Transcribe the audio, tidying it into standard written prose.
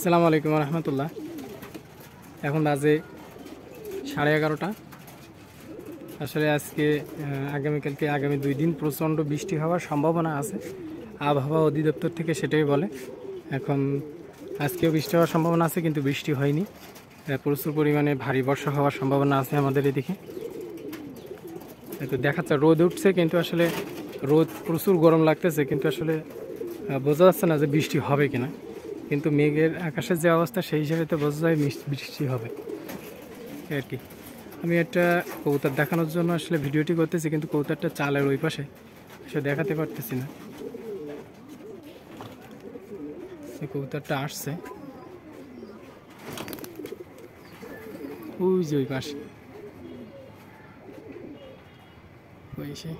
আসসালামু আলাইকুম রহমতুল্লাহ। এখন বাজে 11:30। আসলে আজকে আগামীকালকে আগামী 2 দিন প্রচণ্ড বৃষ্টি হওয়ার সম্ভাবনা আছে। আবহাওয়া অধিদপ্তর থেকে সেটাই বলে। এখন আজকেও বৃষ্টি হওয়ার সম্ভাবনা আছে, কিন্তু বৃষ্টি হয়নি। প্রচুর পরিমাণে ভারী বর্ষা হওয়ার সম্ভাবনা আছে আমাদের এদিকে। তো দেখাচ্ছে রোদ উঠছে, কিন্তু আসলে রোদ প্রচুর গরম লাগতেছে, কিন্তু আসলে বোঝা যাচ্ছে না যে বৃষ্টি হবে কিনা। কিন্তু মেঘের আকাশের যে অবস্থা সেই হিসাবে তো বোঝা যায় বৃষ্টি হবে আর কি। আমি একটা কবুতর দেখানোর জন্য আসলে ভিডিওটি করতেছি, কিন্তু কবুতরটা চালের ওই পাশে সে দেখাতে পারতেছি না। এই কবুতরটা আসছে ওই যে ওই পাশে, ওই সে